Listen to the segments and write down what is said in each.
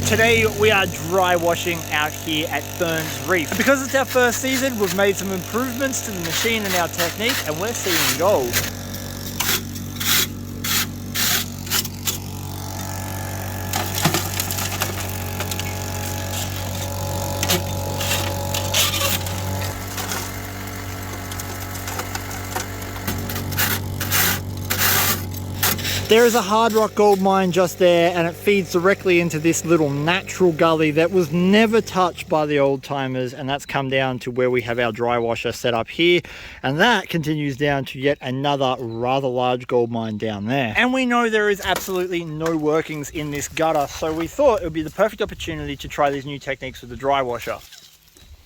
Today we are dry washing out here at Ferns Reef. And because it's our first season, we've made some improvements to the machine and our technique, and we're seeing gold. There is a hard rock gold mine just there, and it feeds directly into this little natural gully that was never touched by the old timers, and that's come down to where we have our dry washer set up here, and that continues down to yet another rather large gold mine down there. And we know there is absolutely no workings in this gutter, so we thought it would be the perfect opportunity to try these new techniques with the dry washer.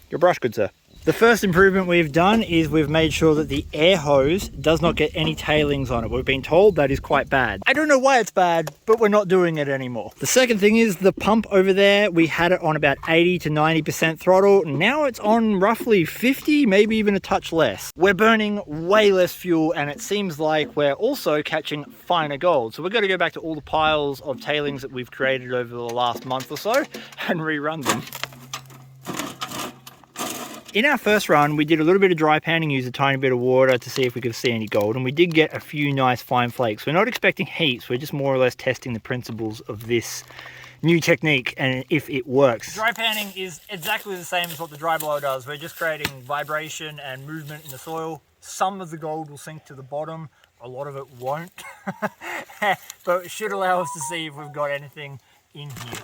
Your brush, good sir. The first improvement we've done is we've made sure that the air hose does not get any tailings on it. We've been told that is quite bad. I don't know why it's bad, but we're not doing it anymore. The second thing is the pump over there. We had it on about 80 to 90% throttle. Now it's on roughly 50, maybe even a touch less. We're burning way less fuel, and it seems like we're also catching finer gold. So we're going to go back to all the piles of tailings that we've created over the last month or so and rerun them. In our first run, we did a little bit of dry panning, used a tiny bit of water to see if we could see any gold, and we did get a few nice fine flakes. We're not expecting heaps, we're just more or less testing the principles of this new technique and if it works. Dry panning is exactly the same as what the dry blower does. We're just creating vibration and movement in the soil. Some of the gold will sink to the bottom, a lot of it won't, but it should allow us to see if we've got anything in here.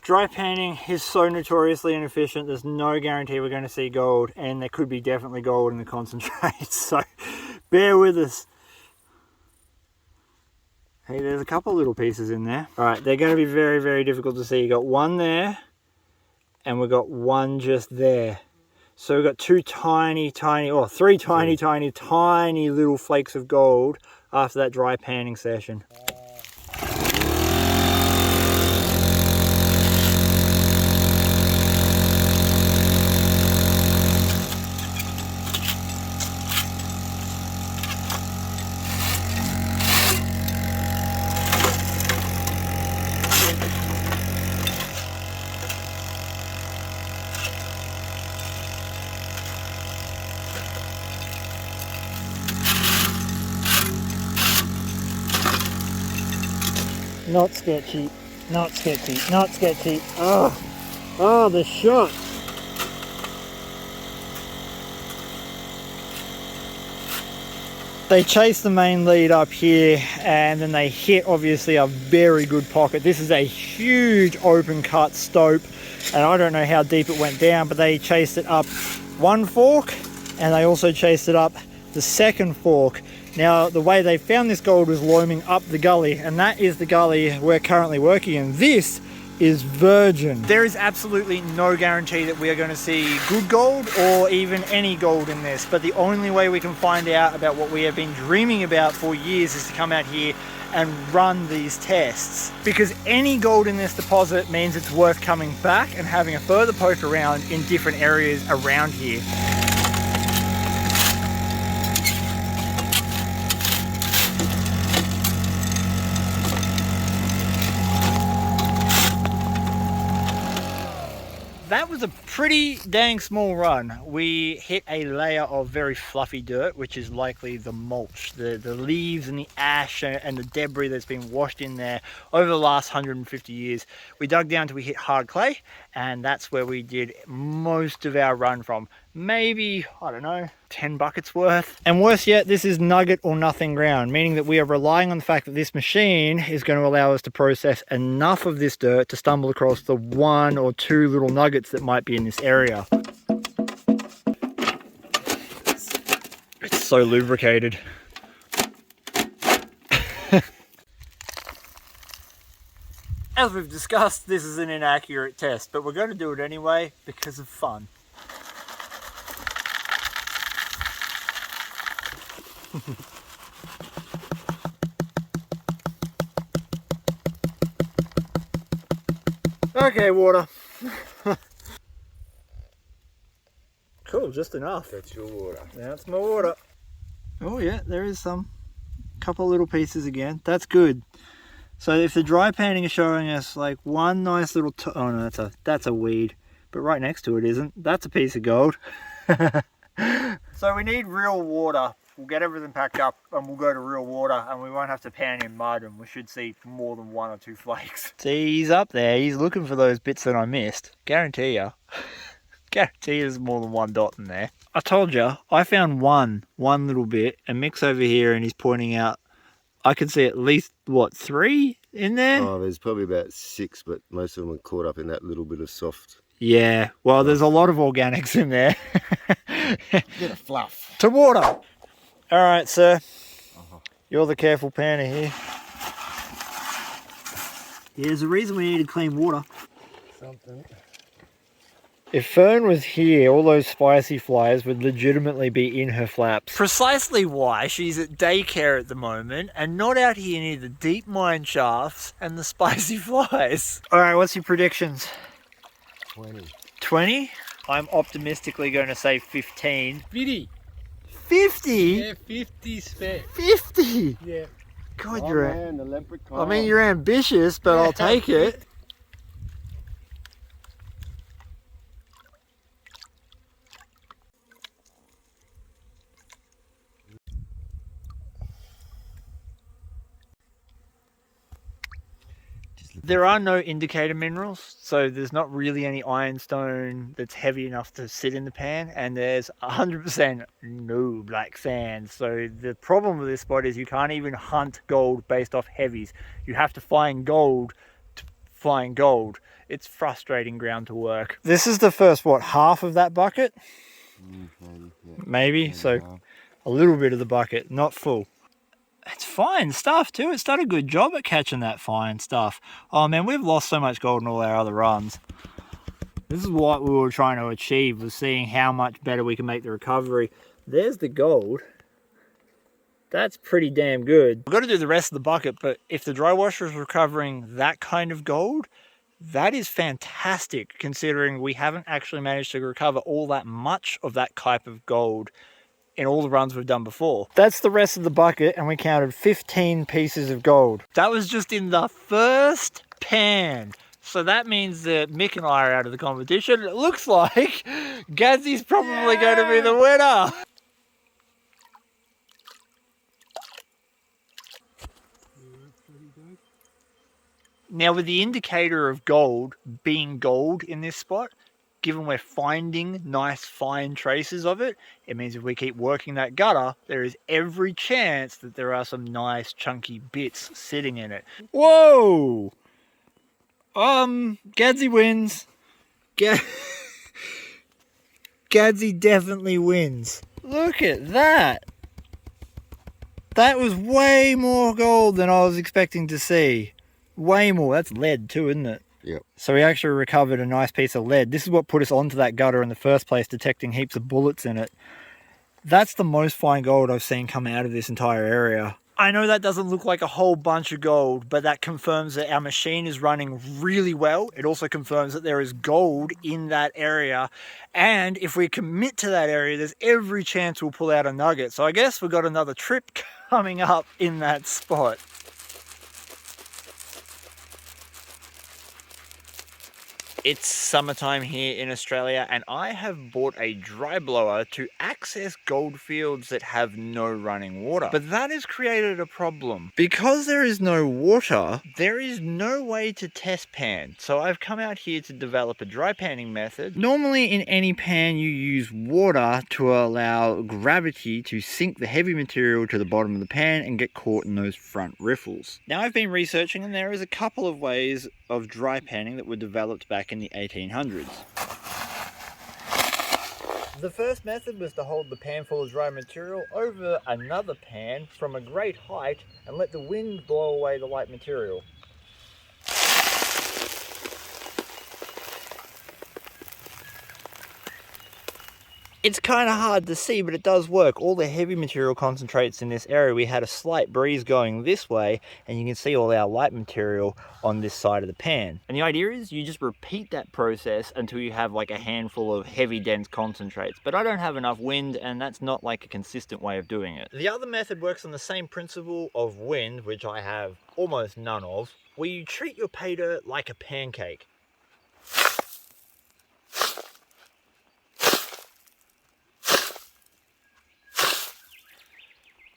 Dry panning is so notoriously inefficient. There's no guarantee we're going to see gold, and there could be definitely gold in the concentrate, so bear with us. Hey, there's a couple little pieces in there. All right, they're going to be very, very difficult to see. You got one there, and we've got one just there. So we've got three tiny little flakes of gold after that dry panning session. Not sketchy, not sketchy, not sketchy. Oh, the shot. They chase the main lead up here, and then they hit obviously a very good pocket. This is a huge open cut stope, and I don't know how deep it went down, but they chased it up one fork, and they also chased it up the second fork. Now, the way they found this gold was loaming up the gully, and that is the gully we're currently working in. This is virgin. There is absolutely no guarantee that we are going to see good gold or even any gold in this, but the only way we can find out about what we have been dreaming about for years is to come out here and run these tests, because any gold in this deposit means it's worth coming back and having a further poke around in different areas around here. That was a pretty dang small run. We hit a layer of very fluffy dirt, which is likely the mulch, the leaves and the ash and the debris that's been washed in there over the last 150 years. We dug down till we hit hard clay, and that's where we did most of our run from. Maybe, I don't know, 10 buckets worth. And worse yet, this is nugget or nothing ground, meaning that we are relying on the fact that this machine is going to allow us to process enough of this dirt to stumble across the 1 or 2 little nuggets that might be in this area. It's so lubricated. As we've discussed, this is an inaccurate test, but we're going to do it anyway because of fun. Okay, water. Cool, just enough. That's your water. That's my water. Oh yeah, there is some. Couple little pieces again. That's good. So if the dry panning is showing us like one nice little, oh no, that's a weed, but right next to it isn't. That's a piece of gold. So we need real water. We'll get everything packed up and we'll go to real water, and we won't have to pan in mud, and we should see more than 1 or 2 flakes. See, he's up there. He's looking for those bits that I missed. Guarantee you. Guarantee there's more than 1 dot in there. I told you, I found one little bit, and Mick's over here and he's pointing out, I can see at least, what, 3 in there? Oh, there's probably about 6, but most of them are caught up in that little bit of soft. Yeah, well, there's a lot of organics in there. Bit of fluff. To water. All right, sir. You're the careful panner here. Yeah, there's a reason we needed clean water. Something. If Fern was here, all those spicy flies would legitimately be in her flaps. Precisely why she's at daycare at the moment and not out here near the deep mine shafts and the spicy flies. All right, what's your predictions? 20. 20? I'm optimistically going to say 15. 50. 50? Yeah, 50 spare. 50? Yeah. God, Oh, you're... man, the leprechaun. I mean, you're ambitious, but I'll take it. There are no indicator minerals, so there's not really any ironstone that's heavy enough to sit in the pan, and there's 100% no black sand. So the problem with this spot is you can't even hunt gold based off heavies. You have to find gold to find gold. It's frustrating ground to work. This is the first, what, half of that bucket? Maybe, so a little bit of the bucket, not full. It's fine stuff too. It's done a good job at catching that fine stuff. Oh man, we've lost so much gold in all our other runs. This is what we were trying to achieve, was seeing how much better we can make the recovery. There's the gold. That's pretty damn good. We've got to do the rest of the bucket, but if the dry washer is recovering that kind of gold, that is fantastic, considering we haven't actually managed to recover all that much of that type of gold in all the runs we've done before. That's the rest of the bucket, and we counted 15 pieces of gold. That was just in the first pan. So that means that Mick and I are out of the competition. It looks like Gazzy's probably going to be the winner. Now, with the indicator of gold being gold in this spot, given we're finding nice fine traces of it, it means if we keep working that gutter, there is every chance that there are some nice chunky bits sitting in it. Whoa! Gadsy wins. Gadsy definitely wins. Look at that. That was way more gold than I was expecting to see. Way more. That's lead too, isn't it? Yep. So we actually recovered a nice piece of lead. This is what put us onto that gutter in the first place, detecting heaps of bullets in it. That's the most fine gold I've seen come out of this entire area. I know that doesn't look like a whole bunch of gold, but that confirms that our machine is running really well. It also confirms that there is gold in that area. And if we commit to that area, there's every chance we'll pull out a nugget. So I guess we've got another trip coming up in that spot. It's summertime here in Australia, and I have bought a dry blower to access gold fields that have no running water. But that has created a problem. Because there is no water, there is no way to test pan. So I've come out here to develop a dry panning method. Normally in any pan you use water to allow gravity to sink the heavy material to the bottom of the pan and get caught in those front riffles. Now I've been researching, and there is a couple of ways of dry panning that were developed back in the 1800s. The first method was to hold the pan full of dry material over another pan from a great height and let the wind blow away the light material. It's kind of hard to see, but it does work. All the heavy material concentrates in this area. We had a slight breeze going this way, and you can see all our light material on this side of the pan. And the idea is you just repeat that process until you have like a handful of heavy, dense concentrates. But I don't have enough wind, and that's not like a consistent way of doing it. The other method works on the same principle of wind, which I have almost none of, where you treat your pay dirt like a pancake.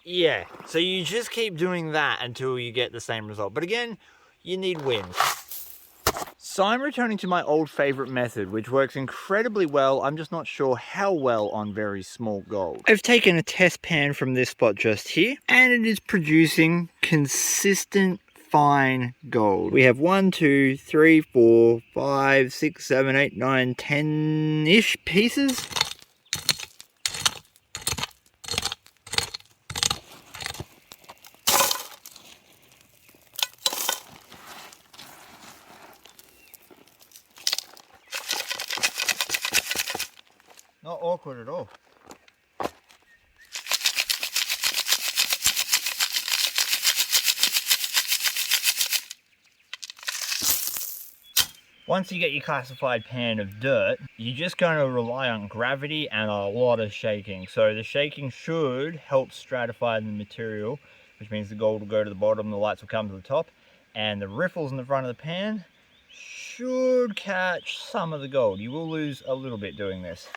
Yeah, so you just keep doing that until you get the same result. But again, you need wind. So I'm returning to my old favorite method, which works incredibly well. I'm just not sure how well on very small gold. I've taken a test pan from this spot just here, and it is producing consistent fine gold. We have 1, 2, 3, 4, 5, 6, 7, 8, 9, 10-ish pieces. Not awkward at all. Once you get your classified pan of dirt, you're just going to rely on gravity and a lot of shaking. So the shaking should help stratify the material, which means the gold will go to the bottom, the lights will come to the top, and the riffles in the front of the pan should catch some of the gold. You will lose a little bit doing this.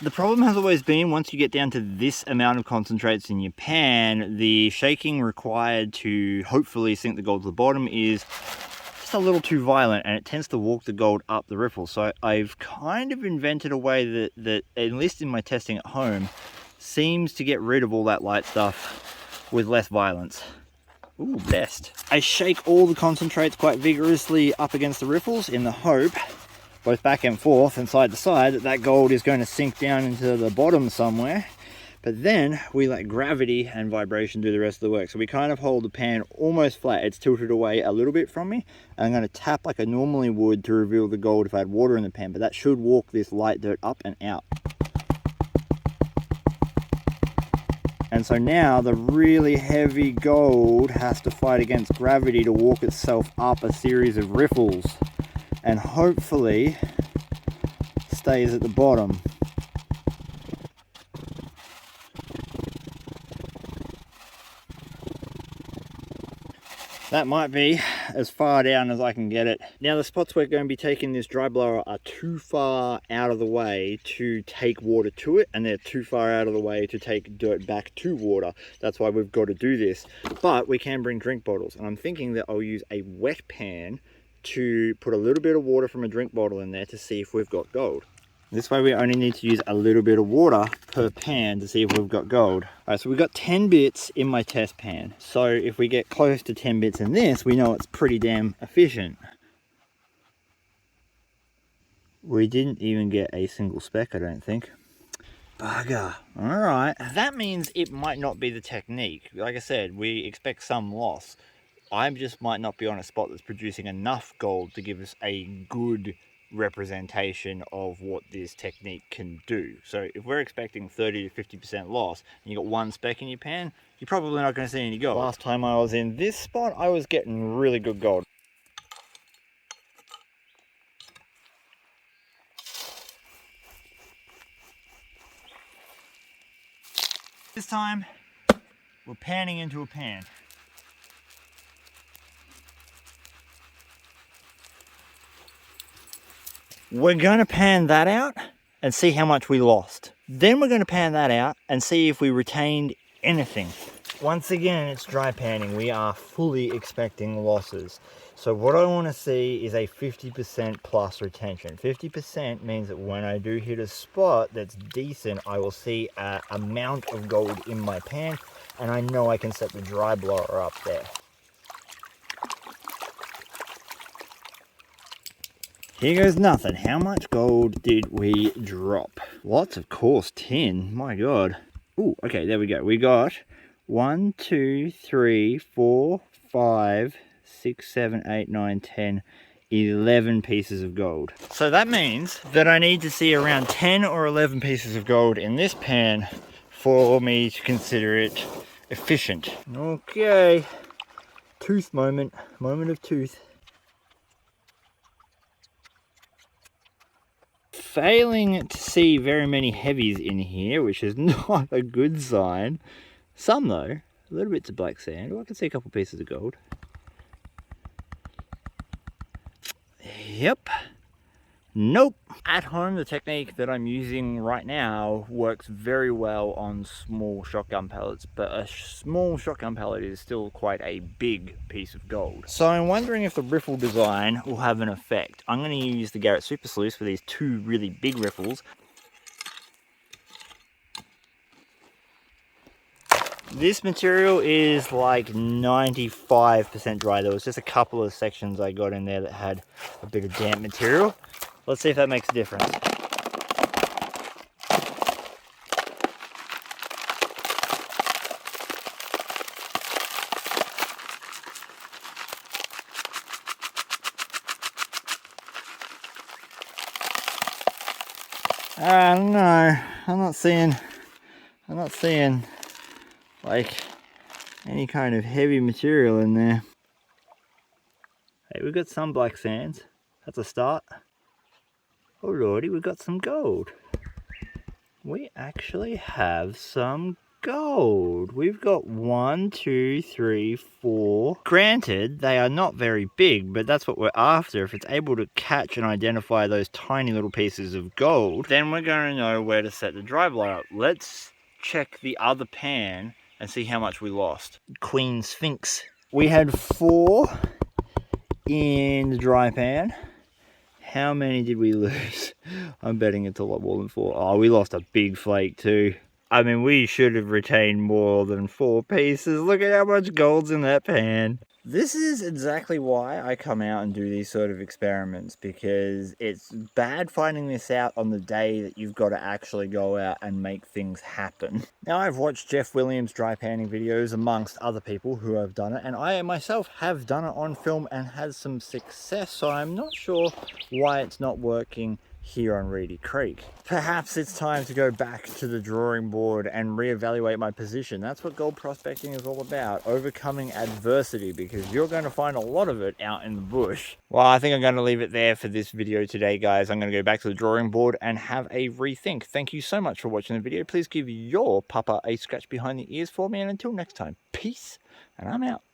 The problem has always been, once you get down to this amount of concentrates in your pan, the shaking required to hopefully sink the gold to the bottom is just a little too violent, and it tends to walk the gold up the riffle. So I've kind of invented a way that at least in my testing at home, seems to get rid of all that light stuff with less violence. Ooh, best. I shake all the concentrates quite vigorously up against the riffles in the hope, both back and forth and side to side, that gold is going to sink down into the bottom somewhere. But then we let gravity and vibration do the rest of the work. So we kind of hold the pan almost flat. It's tilted away a little bit from me. And I'm going to tap like I normally would to reveal the gold if I had water in the pan, but that should walk this light dirt up and out. And so now the really heavy gold has to fight against gravity to walk itself up a series of riffles, and hopefully stays at the bottom. That might be as far down as I can get it. Now the spots we're going to be taking this dry blower are too far out of the way to take water to it, and they're too far out of the way to take dirt back to water. That's why we've got to do this. But we can bring drink bottles, and I'm thinking that I'll use a wet pan to put a little bit of water from a drink bottle in there to see if we've got gold. This way we only need to use a little bit of water per pan to see if we've got gold. Alright, so we've got 10 bits in my test pan. So if we get close to 10 bits in this, we know it's pretty damn efficient. We didn't even get a single speck, I don't think. Bugger. Alright, that means it might not be the technique. Like I said, we expect some loss. I just might not be on a spot that's producing enough gold to give us a good representation of what this technique can do. So if we're expecting 30 to 50% loss and you got one speck in your pan, you're probably not going to see any gold. Last time I was in this spot, I was getting really good gold. This time, we're panning into a pan. We're going to pan that out and see how much we lost. Then we're going to pan that out and see if we retained anything. Once again, it's dry panning. We are fully expecting losses. So what I want to see is a 50% plus retention. 50% means that when I do hit a spot that's decent, I will see an amount of gold in my pan, and I know I can set the dry blower up there. Here goes nothing. How much gold did we drop? Lots of coarse tin. My God. Ooh, okay, there we go. We got 1, 2, 3, 4, 5, 6, 7, 8, 9, 10, 11 pieces of gold. So that means that I need to see around 10 or 11 pieces of gold in this pan for me to consider it efficient. Okay, tooth moment of tooth. Failing to see very many heavies in here, which is not a good sign. Some though, little bits of black sand. Oh, I can see a couple pieces of gold. Yep. Nope. At home, the technique that I'm using right now works very well on small shotgun pellets, but a small shotgun pellet is still quite a big piece of gold. So I'm wondering if the riffle design will have an effect. I'm going to use the Garrett Super Sleuth for these two really big riffles. This material is like 95% dry. There was just a couple of sections I got in there that had a bit of damp material. Let's see if that makes a difference. I don't know. I'm not seeing like any kind of heavy material in there. Hey, we've got some black sands. That's a start. Alrighty, we've got some gold. We actually have some gold. We've got 1, 2, 3, 4. Granted, they are not very big, but that's what we're after. If it's able to catch and identify those tiny little pieces of gold, then we're going to know where to set the dry blow up. Let's check the other pan and see how much we lost. Queen Sphinx. We had 4 in the dry pan. How many did we lose? I'm betting it's a lot more than 4. Oh, we lost a big flake too. I mean, we should have retained more than 4 pieces. Look at how much gold's in that pan. This is exactly why I come out and do these sort of experiments, because it's bad finding this out on the day that you've got to actually go out and make things happen. Now, I've watched Jeff Williams' dry panning videos amongst other people who have done it, and I myself have done it on film and had some success, so I'm not sure why it's not working here on Reedy Creek. Perhaps it's time to go back to the drawing board and reevaluate my position. That's what gold prospecting is all about, overcoming adversity, because you're going to find a lot of it out in the bush. Well, I think I'm going to leave it there for this video today, guys. I'm going to go back to the drawing board and have a rethink. Thank you so much for watching the video. Please give your papa a scratch behind the ears for me, and until next time, peace, and I'm out.